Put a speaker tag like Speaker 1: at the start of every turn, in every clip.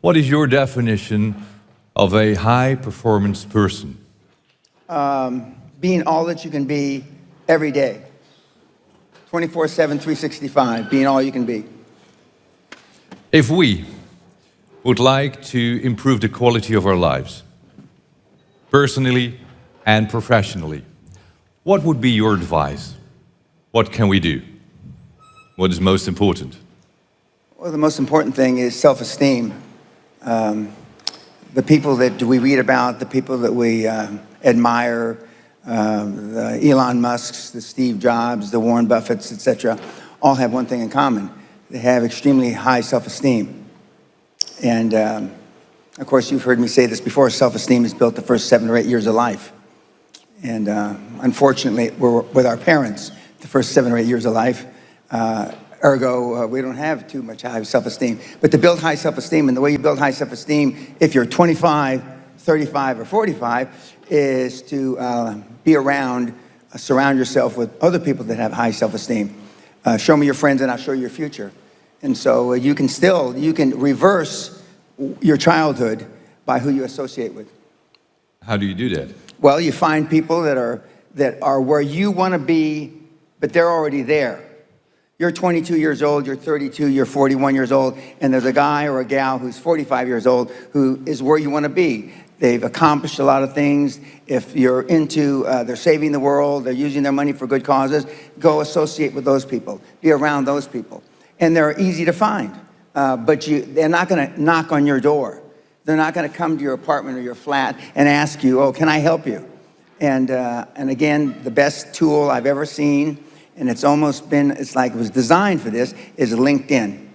Speaker 1: What is your definition of a high-performance person?
Speaker 2: Being all that you can be every day. 24/7, 365, being all you can be.
Speaker 1: If we would like to improve the quality of our lives, personally and professionally, what would be your advice? What can we do? What is most important?
Speaker 2: Well, the most important thing is self-esteem. The people that we read about, the people that we admire, the Elon Musks, the Steve Jobs, the Warren Buffetts, etc., all have one thing in common. They have extremely high self-esteem. And of course, you've heard me say this before, self-esteem is built the first 7 or 8 years of life. And unfortunately, we're with our parents the first 7 or 8 years of life. Ergo, we don't have too much high self-esteem. But to build high self-esteem, and the way you build high self-esteem, if you're 25, 35, or 45, is to be around, surround yourself with other people that have high self-esteem. Show me your friends and I'll show you your future. And so you can reverse your childhood by who you associate with.
Speaker 1: How do you do that?
Speaker 2: Well, you find people that are where you want to be, but they're already there. You're 22 years old, you're 32, you're 41 years old, and there's a guy or a gal who's 45 years old who is where you want to be. They've accomplished a lot of things. If you're into, they're saving the world, they're using their money for good causes, go associate with those people. Be around those people. And they're easy to find, but they're not going to knock on your door. They're not going to come to your apartment or your flat and ask you, oh, can I help you? And again, the best tool I've ever seen, and it's like it was designed for this, is LinkedIn.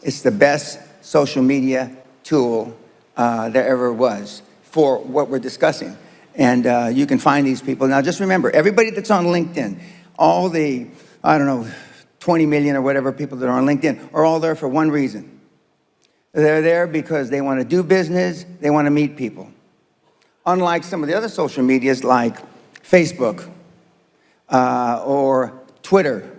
Speaker 2: It's the best social media tool there ever was for what we're discussing. And you can find these people. Now, just remember, everybody that's on LinkedIn, all the, 20 million or whatever people that are on LinkedIn are all there for one reason. They're there because they want to do business, they want to meet people. Unlike some of the other social medias like Facebook or Twitter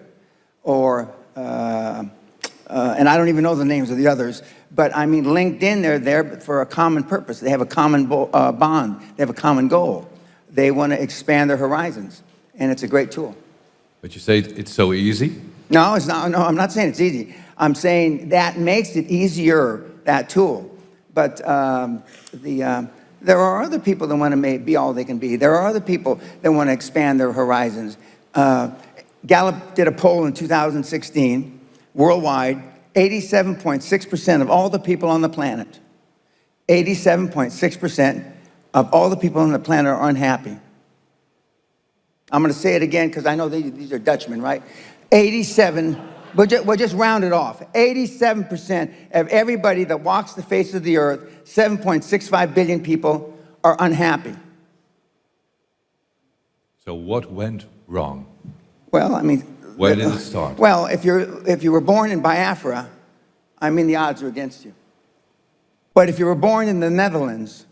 Speaker 2: or, and I don't even know the names of the others, but I mean LinkedIn, they're there for a common purpose. They have a common bond, they have a common goal. They want to expand their horizons, and it's a great tool.
Speaker 1: But you say it's so easy?
Speaker 2: No, it's not. No, I'm not saying it's easy. I'm saying that makes it easier, that tool. But there are other people that want to be all they can be. There are other people that want to expand their horizons. Gallup did a poll in 2016, worldwide, 87.6% of all the people on the planet, 87.6% of all the people on the planet are unhappy. I'm going to say it again because I know these are Dutchmen, right? 87, we'll just round it off. 87% of everybody that walks the face of the earth, 7.65 billion people, are unhappy.
Speaker 1: So what went wrong?
Speaker 2: Well, I mean...
Speaker 1: Where did it start?
Speaker 2: Well, if you were born in Biafra, I mean, the odds are against you. But if you were born in the Netherlands,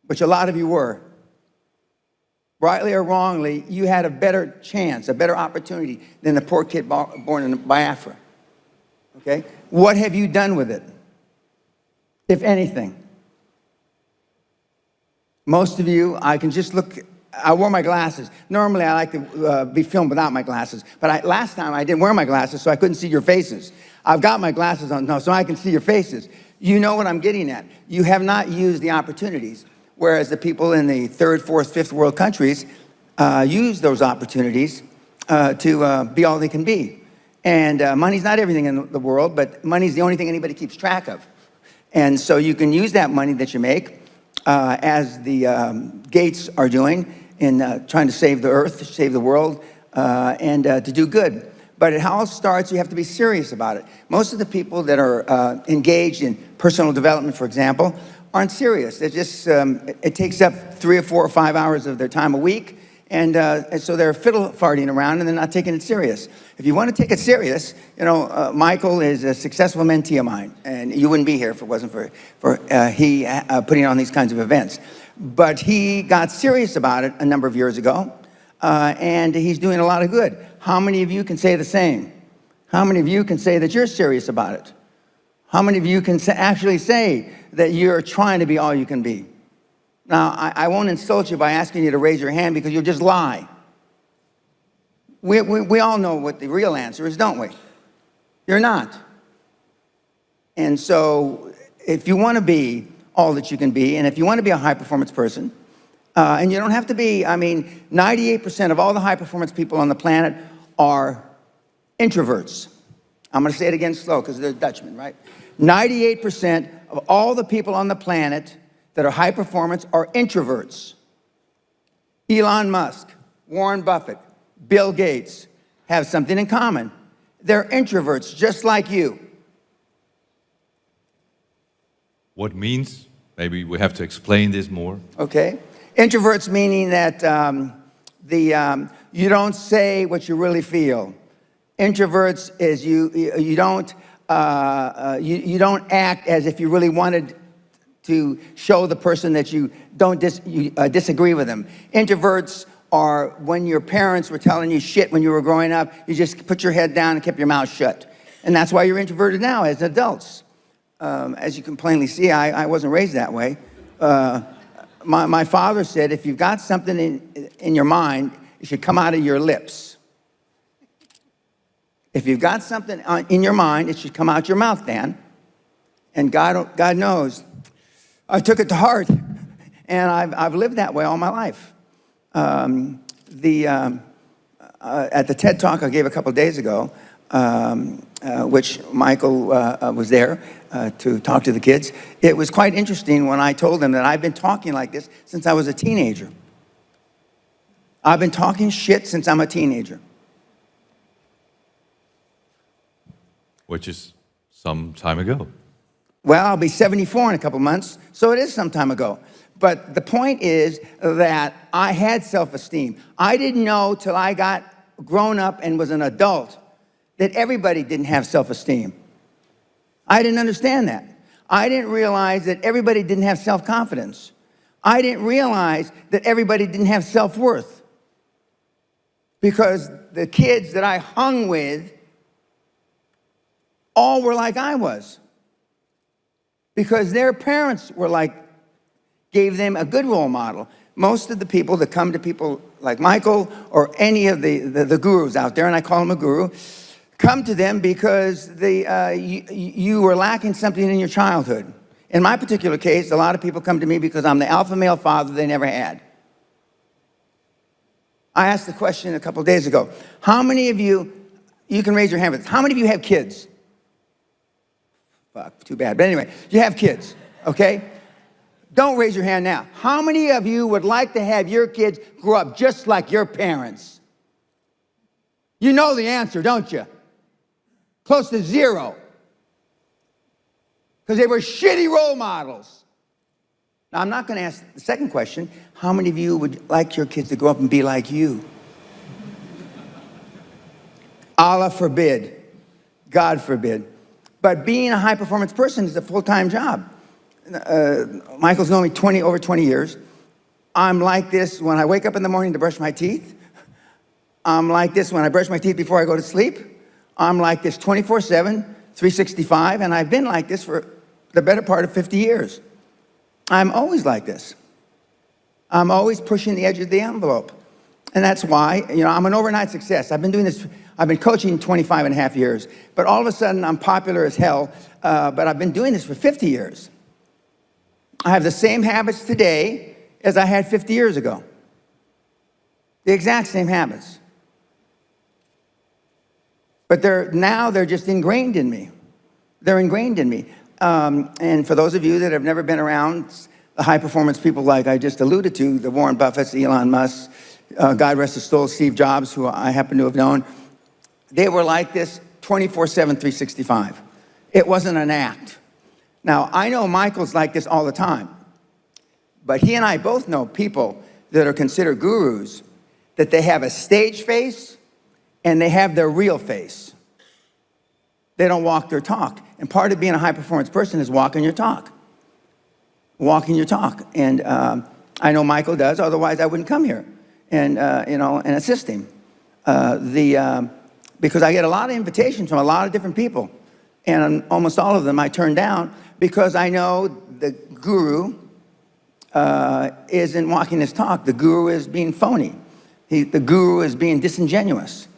Speaker 2: which a lot of you were, rightly or wrongly, you had a better chance, a better opportunity than the poor kid born in Biafra. Okay? What have you done with it, if anything? Most of you, I can just look, I wore my glasses. Normally, I like to be filmed without my glasses, but last time I didn't wear my glasses, so I couldn't see your faces. I've got my glasses on now, so I can see your faces. You know what I'm getting at. You have not used the opportunities. Whereas the people in the third, fourth, fifth world countries use those opportunities to be all they can be. And money's not everything in the world, but money's the only thing anybody keeps track of. And so you can use that money that you make, as the Gates are doing, in trying to save the earth, to save the world, and to do good. But it all starts, you have to be serious about it. Most of the people that are engaged in personal development, for example, aren't serious. They're just, it takes up 3 or 4 or 5 hours of their time a week, and so they're fiddle farting around and they're not taking it serious. If you want to take it serious, Michael is a successful mentee of mine, and you wouldn't be here if it wasn't for he putting on these kinds of events. But he got serious about it a number of years ago, and he's doing a lot of good. How many of you can say the same? How many of you can say that you're serious about it? How many of you can actually say that you're trying to be all you can be? Now, I won't insult you by asking you to raise your hand because you'll just lie. We all know what the real answer is, don't we? You're not. And so if you want to be all that you can be, and if you want to be a high-performance person, and you don't have to be, 98% of all the high-performance people on the planet are introverts. I'm going to say it again slow because they're Dutchmen, right? 98% of all the people on the planet that are high-performance are introverts. Elon Musk, Warren Buffett, Bill Gates have something in common. They're introverts, just like you.
Speaker 1: What means? Maybe we have to explain this more.
Speaker 2: Okay. Introverts meaning that you don't say what you really feel. Introverts is you don't act as if you really wanted to show the person that you disagree with them. Introverts are when your parents were telling you shit when you were growing up, you just put your head down and kept your mouth shut. And that's why you're introverted now as adults. As you can plainly see, I wasn't raised that way. My father said, if you've got something in your mind, it should come out of your lips. If you've got something in your mind, it should come out your mouth, Dan. And God knows, I took it to heart, and I've lived that way all my life. At the TED Talk I gave a couple days ago, which Michael was there to talk to the kids, it was quite interesting when I told them that I've been talking like this since I was a teenager. I've been talking shit since I'm a teenager.
Speaker 1: Which is some time ago.
Speaker 2: Well, I'll be 74 in a couple months, so it is some time ago. But the point is that I had self-esteem. I didn't know till I got grown up and was an adult that everybody didn't have self-esteem. I didn't understand that. I didn't realize that everybody didn't have self-confidence. I didn't realize that everybody didn't have self-worth. Because the kids that I hung with all were like I was. Because their parents gave them a good role model. Most of the people that come to people like Michael or any of the gurus out there, and I call them a guru, come to them because you were lacking something in your childhood. In my particular case, a lot of people come to me because I'm the alpha male father they never had. I asked the question a couple days ago, how many of you can raise your hand with this, how many of you have kids? Fuck, too bad. But anyway, you have kids, okay? Don't raise your hand now. How many of you would like to have your kids grow up just like your parents? You know the answer, don't you? Close to zero. Because they were shitty role models. Now, I'm not going to ask the second question. How many of you would like your kids to grow up and be like you? Allah forbid. God forbid. But being a high-performance person is a full-time job. Michael's known me over 20 years. I'm like this when I wake up in the morning to brush my teeth. I'm like this when I brush my teeth before I go to sleep. I'm like this 24/7, 365, and I've been like this for the better part of 50 years. I'm always like this. I'm always pushing the edge of the envelope. And that's why, I'm an overnight success. I've been doing this, I've been coaching 25 and a half years, but all of a sudden I'm popular as hell, but I've been doing this for 50 years. I have the same habits today as I had 50 years ago. The exact same habits. But they're just ingrained in me. They're ingrained in me. And for those of you that have never been around the high-performance people like I just alluded to, the Warren Buffetts, Elon Musk, God rest his soul, Steve Jobs, who I happen to have known, they were like this 24/7, 365. It wasn't an act. Now, I know Michael's like this all the time, but he and I both know people that are considered gurus, that they have a stage face and they have their real face. They don't walk their talk. And part of being a high-performance person is walking your talk. Walking your talk. And I know Michael does, otherwise I wouldn't come here and assist him. Because I get a lot of invitations from a lot of different people And almost all of them I turned down because I know the guru isn't walking his talk. The guru is being phony. The guru is being disingenuous.